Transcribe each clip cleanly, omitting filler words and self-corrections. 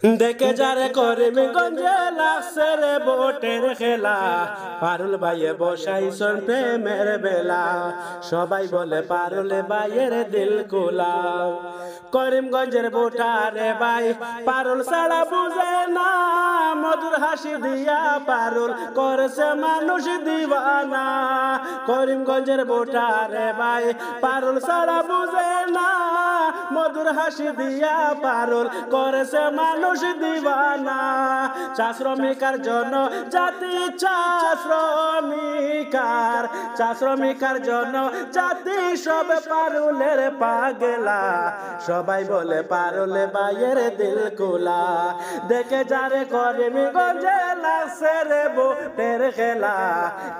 দেখে যারে করিমগঞ্জে লাগছে রে বোটের খেলা, পারুল ভাইয়ে বসাইছন প্রেমের বেলা। সবাই বলে পারুল ভাইয়ের দিল কুলা। করিমগঞ্জের বোটারে ভাই পারুল ছাড়া বুঝে না, মধুর হাসি দিয়া পারুল করেছে মানুষ দিবানা। করিমগঞ্জের বোটারে ভাই পারুল ছাড়া বুঝে না, মধুর হাসি দিয়া পারুল করেছে মানুষ দিবানা। চা শ্রমিকার জন্য জাতি, চা শ্রমিকার জন্য জাতি সব পারুলের পাগলা। সবাই বলে পারুল ভাইয়ের দিল কুলা। দেখে যারে করিমগঞ্জে লাগছে রে বোটের খেলা,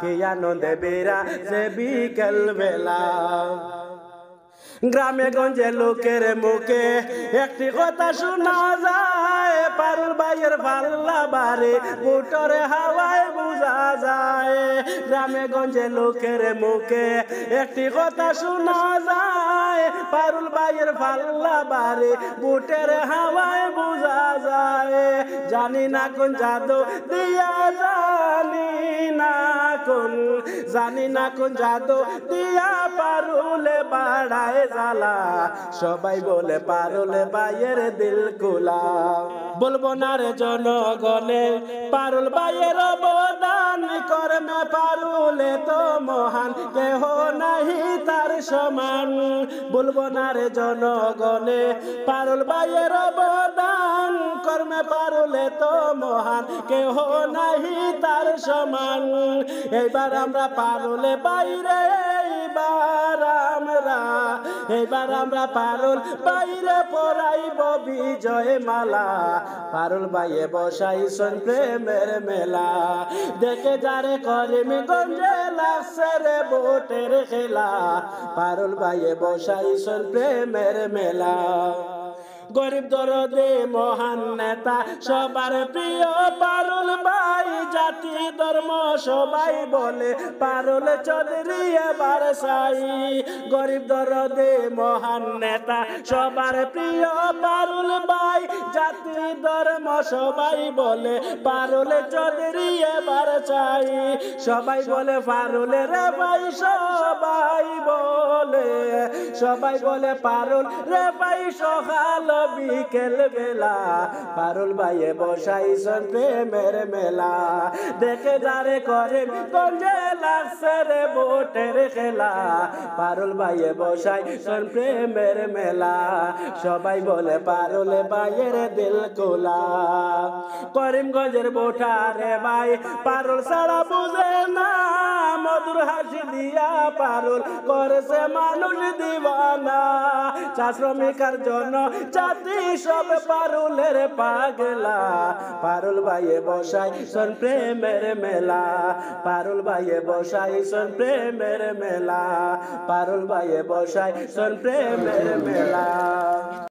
কি আনন্দে বেরা সে বিকেল বেলা। গ্রামে গঞ্জে লোকের মুখে একটি কথা শোনা যায়, পারুল ভাইয়ের পাল্লা বাড়ি বুটোর হাওয়ায় বোঝা যায়। গ্রামে গঞ্জে লোকের মুখে একটি কথা শোনা যায়, পারুল ভাইয়ের পাল্লা বাড়ি বুটের হাওয়ায় বোঝা যায়। জানি না কোন জাদু দিয়া, জানি না কোন জাদু দিয়া পারুলে বাড়ায় জ্বালা। সবাই বলে পারুল ভাইয়ের দিল কুলা। বলবো না রে জনগণে পারুল ভাইয়ের অবদান, কর্মে পারুলে তো মহান, কেহ নাহি তার সমান। বলবো না রে জনগণে পারুল ভাইয়ের অবদান, কর্মে পারুলে তো মহান, কেহ নাহি তার সমান। এইবার আমরা পারুলে বাইরে, এইবার আমরা পারুল বাইরে পরাইব বিজয় মালা। পারুল ভাইয়ে বসাইছন প্রেমের মেলা, দেখে যারে করিমগঞ্জে লাগছে রে বোটের খেলা। পারুল ভাইয়ে বসাইছন প্রেমের মেলা। গরিব দরদে মহান নেতা সবার প্রিয় পারুল ভাই, জাতি ধর্ম সবাই বলে পারুল চৌধুরী এবার সাই। গরিব দরদে মহান নেতা সবার প্রিয় পারুল ভাই, জাতি ধর্ম সবাই বলে পারুল চৌধুরী এবার চাই। সবাই বলে পারুল রে ভাই, সবাই বলে পারুল রে ভাই সকাল বিকেল বেলা। পারুল ভাইয়ে বসাইছন প্রেমের মেলা, দেখে যারে করিমগঞ্জে লাগছে রে বোটের খেলা। পারুল ভাইয়ে বসাইছন প্রেমের মেলা, সবাই বলে পারুল ভাইয়ের দিল কুলা। করিমগঞ্জের বোটারে ভাই পারুল ছাড়া বুঝে না, মধুর হাসি দিয়া পারুল করেছে মানুষ দিবানা। চা শ্রমিকার জন্য জাতি সব পারুলের পাগলা। পারুল ভাইয়ে বসাইছন প্রেমের মেলা, পারুল ভাইয়ে বসাইছন প্রেমের মেলা, পারুল ভাইয়ে বসাইছন প্রেমের মেলা।